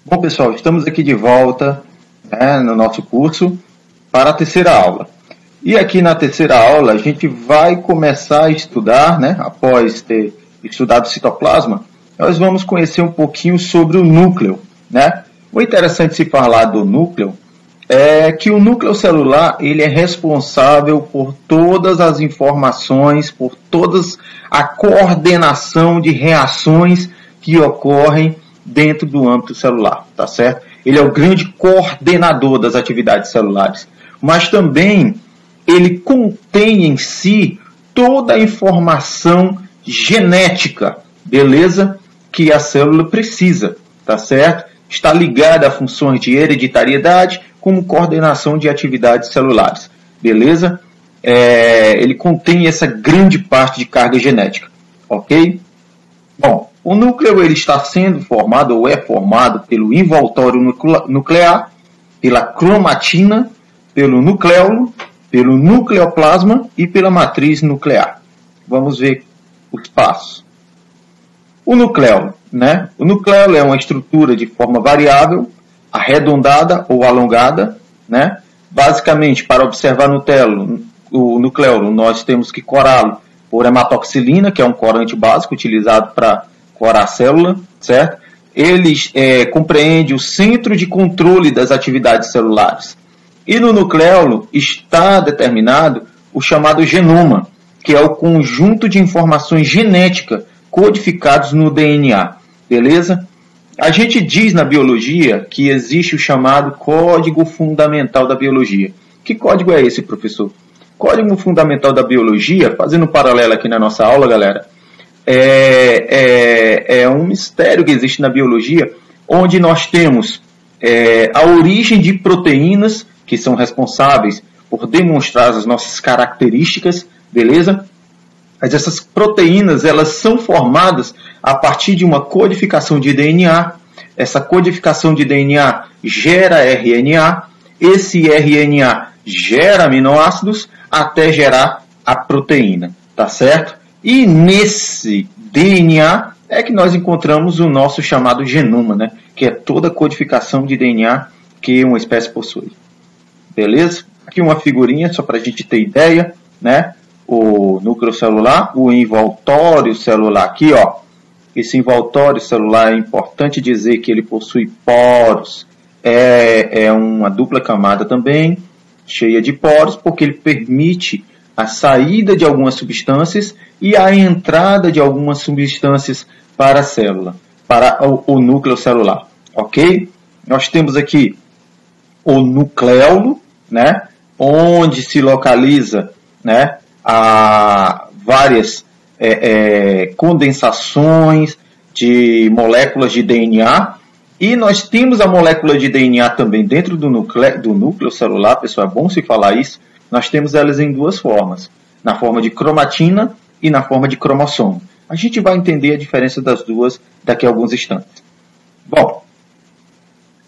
Bom, pessoal, estamos aqui de volta, no nosso curso para a terceira aula. E aqui na terceira aula a gente vai começar a estudar, após ter estudado o citoplasma, nós vamos conhecer um pouquinho sobre o núcleo. O interessante se falar do núcleo é que o núcleo celular ele é responsável por todas as informações, por toda a coordenação de reações que ocorrem dentro do âmbito celular, tá certo? Ele é o grande coordenador das atividades celulares, mas também ele contém em si toda a informação genética, beleza? Que a célula precisa, tá certo? Está ligada a funções de hereditariedade como coordenação de atividades celulares, beleza? Ele contém essa grande parte de carga genética, ok? Bom, o núcleo ele está sendo formado ou é formado pelo envoltório nuclear, pela cromatina, pelo nucleolo, pelo nucleoplasma e pela matriz nuclear. Vamos ver os passos. O nucleolo, O nucleolo é uma estrutura de forma variável, arredondada ou alongada, Basicamente, para observar o nucleolo, nós temos que corá-lo por hematoxilina, que é um corante básico utilizado para corar a célula, certo? Ele compreende o centro de controle das atividades celulares. E no nucleolo está determinado o chamado genoma, que é o conjunto de informações genéticas codificados no DNA, beleza? A gente diz na biologia que existe o chamado código fundamental da biologia. Que código é esse, professor? Código fundamental da biologia, fazendo um paralelo aqui na nossa aula, galera, é um mistério que existe na biologia, onde nós temos a origem de proteínas que são responsáveis por demonstrar as nossas características, beleza? Mas essas proteínas, elas são formadas a partir de uma codificação de DNA. Essa codificação de DNA gera RNA. Esse RNA gera aminoácidos até gerar a proteína, tá certo? E nesse DNA é que nós encontramos o nosso chamado genoma, Que é toda a codificação de DNA que uma espécie possui. Beleza? Aqui uma figurinha, só para a gente ter ideia, O núcleo celular, o envoltório celular aqui, ó. Esse envoltório celular é importante dizer que ele possui poros. É uma dupla camada também, cheia de poros, porque ele permite a saída de algumas substâncias e a entrada de algumas substâncias para a célula, para o núcleo celular, ok? Nós temos aqui o nucleolo, onde se localiza, a várias condensações de moléculas de DNA. E nós temos a molécula de DNA também dentro do núcleo celular, pessoal, é bom se falar isso. Nós temos elas em duas formas, na forma de cromatina e na forma de cromossomo. A gente vai entender a diferença das duas daqui a alguns instantes. Bom,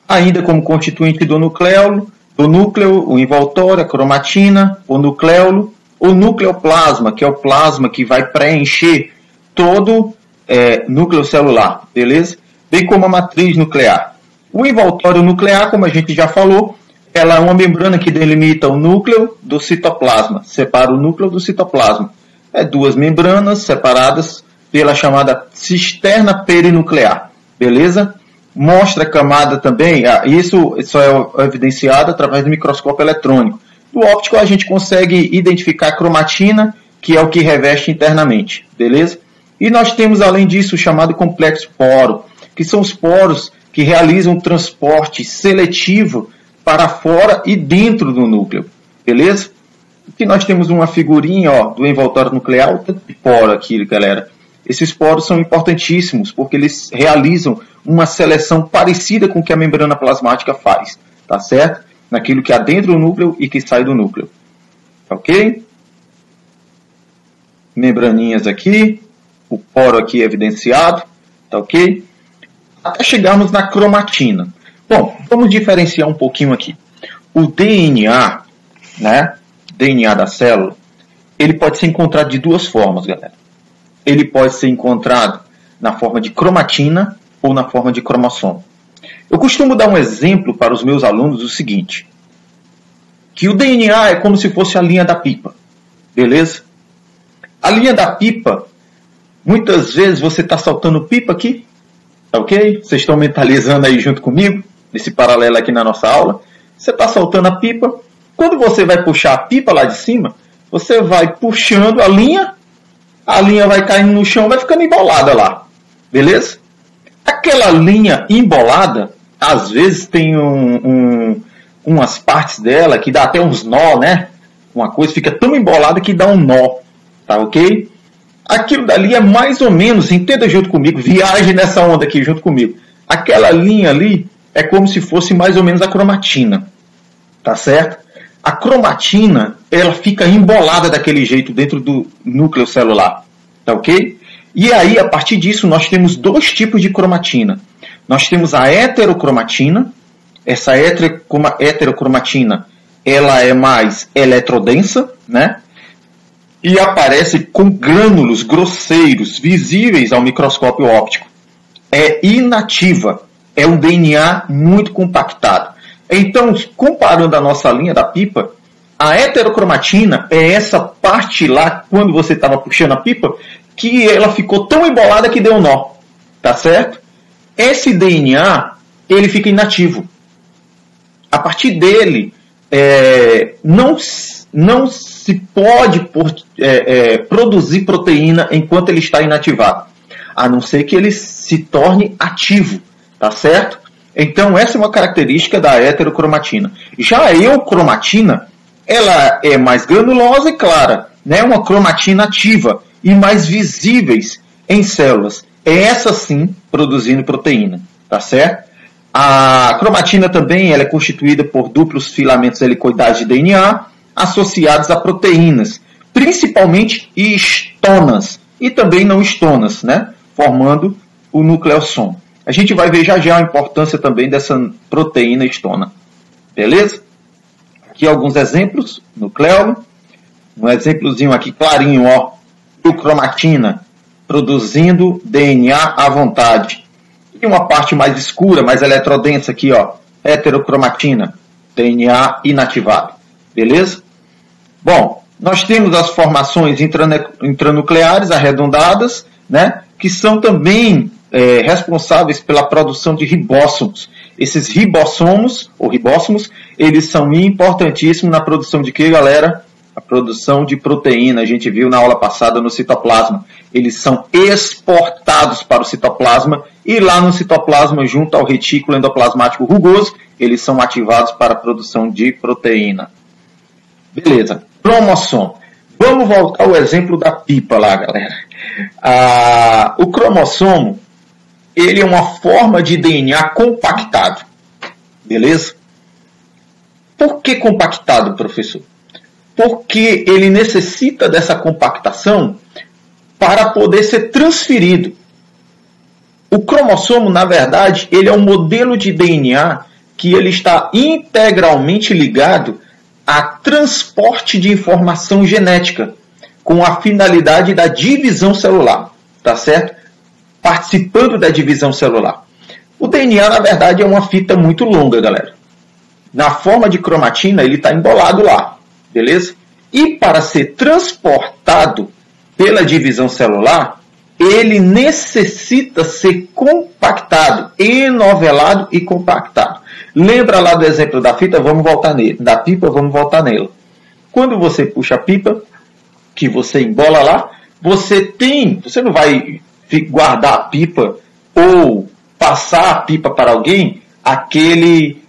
ainda como constituinte do núcleo, o envoltório, a cromatina, o nucleolo, o nucleoplasma, que é o plasma que vai preencher todo núcleo celular, beleza? Bem como a matriz nuclear. O envoltório nuclear, como a gente já falou, ela é uma membrana que delimita o núcleo do citoplasma, separa o núcleo do citoplasma. Duas membranas separadas pela chamada cisterna perinuclear, beleza? Mostra a camada também, isso só é evidenciado através do microscópio eletrônico. No óptico a gente consegue identificar a cromatina, que é o que reveste internamente, beleza? E nós temos além disso o chamado complexo poro, que são os poros que realizam o transporte seletivo para fora e dentro do núcleo, beleza? Aqui nós temos uma figurinha do envoltório nuclear, tanto de poro aqui, galera. Esses poros são importantíssimos porque eles realizam uma seleção parecida com o que a membrana plasmática faz, tá certo? Naquilo que há dentro do núcleo e que sai do núcleo, ok? Membraninhas aqui, o poro aqui evidenciado, tá ok? Até chegarmos na cromatina. Bom, vamos diferenciar um pouquinho aqui. O DNA, DNA da célula, ele pode ser encontrado de duas formas, galera. Ele pode ser encontrado na forma de cromatina ou na forma de cromossomo. Eu costumo dar um exemplo para os meus alunos o seguinte, que o DNA é como se fosse a linha da pipa, beleza? A linha da pipa, muitas vezes você está soltando pipa aqui, tá ok? Vocês estão mentalizando aí junto comigo, nesse paralelo aqui na nossa aula. Você está soltando a pipa, quando você vai puxar a pipa lá de cima, você vai puxando a linha vai caindo no chão, vai ficando embolada lá, beleza? Aquela linha embolada, às vezes tem umas partes dela que dá até uns nó, né? Uma coisa fica tão embolada que dá um nó, tá ok? Aquilo dali é mais ou menos, entenda junto comigo, viaje nessa onda aqui junto comigo. Aquela linha ali é como se fosse mais ou menos a cromatina, tá certo? A cromatina, ela fica embolada daquele jeito dentro do núcleo celular, tá ok? E aí, a partir disso, nós temos dois tipos de cromatina. Nós temos a heterocromatina. Essa heterocromatina, ela é mais eletrodensa, né? E aparece com grânulos grosseiros, visíveis ao microscópio óptico. É inativa, é um DNA muito compactado. Então, comparando a nossa linha da pipa, a heterocromatina é essa parte lá, quando você estava puxando a pipa, que ela ficou tão embolada que deu nó, tá certo? Esse DNA, ele fica inativo. A partir dele, não se pode produzir proteína enquanto ele está inativado, a não ser que ele se torne ativo, tá certo? Então, essa é uma característica da heterocromatina. Já a eucromatina, ela é mais granulosa e clara, né? Uma cromatina ativa e mais visíveis em células. É essa sim produzindo proteína, tá certo? A cromatina também ela é constituída por duplos filamentos helicoidais de DNA associados a proteínas, principalmente histonas e também não histonas, né? Formando o nucleossomo. A gente vai ver já já a importância também dessa proteína histona. Beleza? Aqui alguns exemplos. Nucleolo. Um exemplozinho aqui clarinho, ó. Cromatina produzindo DNA à vontade. E uma parte mais escura, mais eletrodensa aqui, ó. Heterocromatina. DNA inativado. Beleza? Bom, nós temos as formações intranucleares arredondadas, né? Que são também responsáveis pela produção de ribóssomos. Esses ribossomos, ou ribóssomos, eles são importantíssimos na produção de quê, galera? A produção de proteína. A gente viu na aula passada no citoplasma. Eles são exportados para o citoplasma e lá no citoplasma, junto ao retículo endoplasmático rugoso, eles são ativados para a produção de proteína. Beleza. Cromossomo. Vamos voltar ao exemplo da pipa lá, galera. O cromossomo, ele é uma forma de DNA compactado. Beleza? Por que compactado, professor? Porque ele necessita dessa compactação para poder ser transferido. O cromossomo, na verdade, ele é um modelo de DNA que ele está integralmente ligado a transporte de informação genética, com a finalidade da divisão celular, tá certo? Participando da divisão celular. O DNA, na verdade, é uma fita muito longa, galera. Na forma de cromatina, ele está embolado lá, beleza? E para ser transportado pela divisão celular, ele necessita ser compactado, enovelado e compactado. Lembra lá do exemplo da fita? Vamos voltar nele. Da pipa, vamos voltar nela. Quando você puxa a pipa, que você embola lá, você não vai guardar a pipa ou passar a pipa para alguém,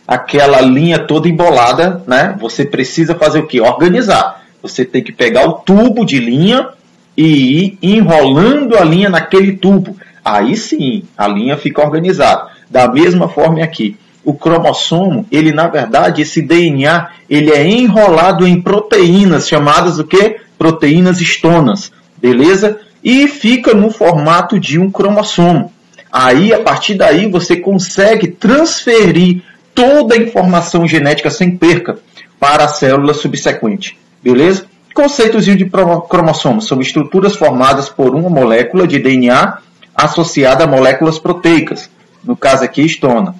aquela linha toda embolada, né? Você precisa fazer o quê? Organizar. Você tem que pegar o tubo de linha e ir enrolando a linha naquele tubo. Aí sim, a linha fica organizada. Da mesma forma aqui. O cromossomo, ele na verdade, esse DNA, ele é enrolado em proteínas, chamadas o quê? Proteínas histonas, beleza? E fica no formato de um cromossomo. Aí, a partir daí, você consegue transferir toda a informação genética sem perca para a célula subsequente, beleza? Conceitozinho de cromossomos são estruturas formadas por uma molécula de DNA associada a moléculas proteicas, no caso aqui histona.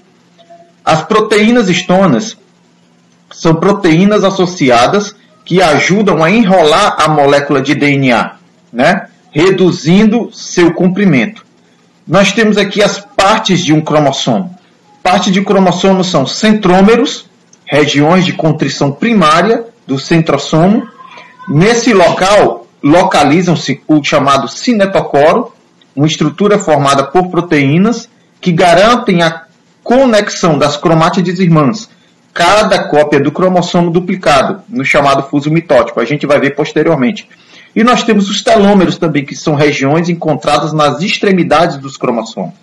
As proteínas histonas são proteínas associadas que ajudam a enrolar a molécula de DNA, né? Reduzindo seu comprimento. Nós temos aqui as partes de um cromossomo. Partes de cromossomo são centrômeros, regiões de contrição primária do centrossomo. Nesse local, localizam-se o chamado cinetocoro, uma estrutura formada por proteínas que garantem a conexão das cromátides irmãs, cada cópia do cromossomo duplicado, no chamado fuso mitótico. A gente vai ver posteriormente. E nós temos os telômeros também, que são regiões encontradas nas extremidades dos cromossomos.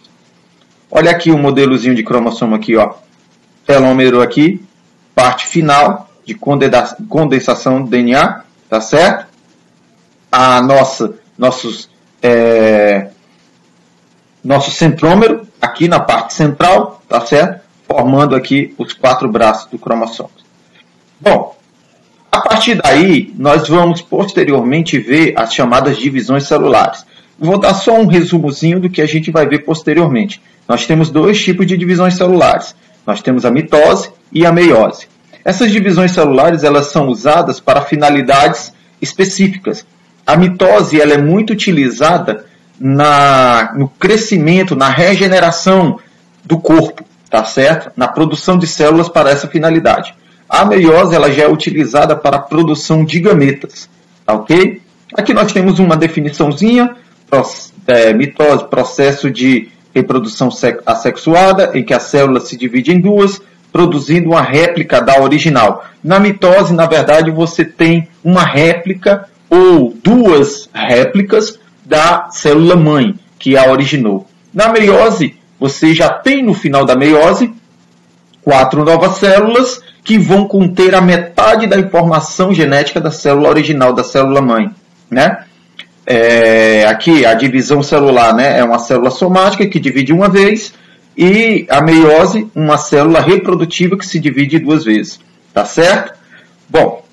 Olha aqui o modelozinho de cromossomo aqui, ó. Telômero aqui, parte final de condensação do DNA, tá certo? Nosso centrômero aqui na parte central, tá certo? Formando aqui os 4 braços do cromossomo. Bom, a partir daí, nós vamos posteriormente ver as chamadas divisões celulares. Vou dar só um resumozinho do que a gente vai ver posteriormente. Nós temos 2 tipos de divisões celulares. Nós temos a mitose e a meiose. Essas divisões celulares, elas são usadas para finalidades específicas. A mitose, ela é muito utilizada no crescimento, na regeneração do corpo, tá certo? Na produção de células para essa finalidade. A meiose, ela já é utilizada para a produção de gametas, tá ok? Aqui nós temos uma definiçãozinha. Mitose, processo de reprodução assexuada, em que a célula se divide em 2, produzindo uma réplica da original. Na mitose, na verdade, você tem uma réplica ou 2 réplicas da célula mãe, que a originou. Na meiose, você já tem no final da meiose 4 novas células que vão conter a metade da informação genética da célula original, da célula mãe, né? Aqui a divisão celular, né, é uma célula somática que divide uma vez, e a meiose, uma célula reprodutiva que se divide 2 vezes, tá certo? Bom,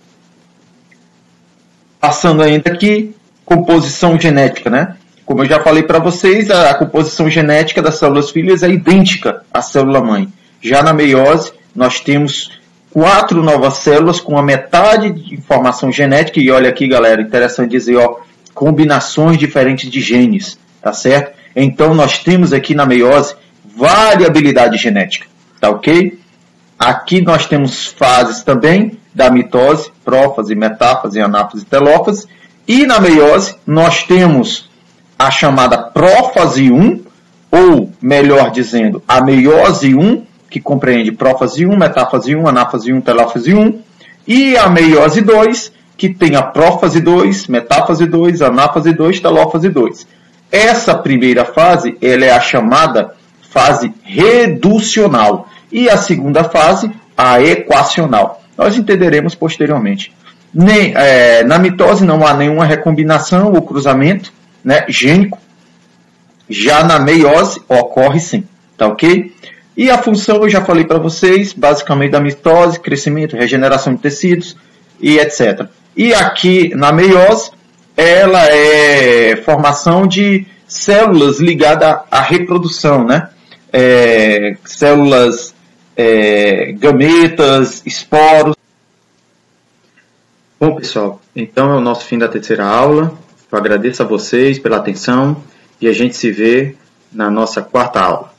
passando ainda aqui, composição genética, né? Como eu já falei para vocês, a composição genética das células filhas é idêntica à célula mãe. Já na meiose, nós temos 4 novas células com a metade de informação genética, e olha aqui, galera, interessante dizer, ó, combinações diferentes de genes, tá certo? Então, nós temos aqui na meiose variabilidade genética, tá ok? Aqui nós temos fases também da mitose, prófase, metáfase, anáfase e telófase. E na meiose, nós temos a chamada prófase 1, ou melhor dizendo, a meiose 1, que compreende prófase 1, metáfase 1, anáfase 1, telófase 1, e a meiose 2, que tem a prófase 2, metáfase 2, anáfase 2, telófase 2. Essa primeira fase, ela é a chamada fase reducional, e a segunda fase, a equacional. Nós entenderemos posteriormente. Na mitose não há nenhuma recombinação ou cruzamento, né, gênico. Já na meiose ocorre sim, tá ok? E a função eu já falei para vocês, basicamente da mitose, crescimento, regeneração de tecidos e etc. E aqui na meiose, ela é formação de células ligadas à reprodução, né? Células, gametas, esporos. Bom, pessoal, então é o nosso fim da terceira aula. Eu agradeço a vocês pela atenção e a gente se vê na nossa quarta aula.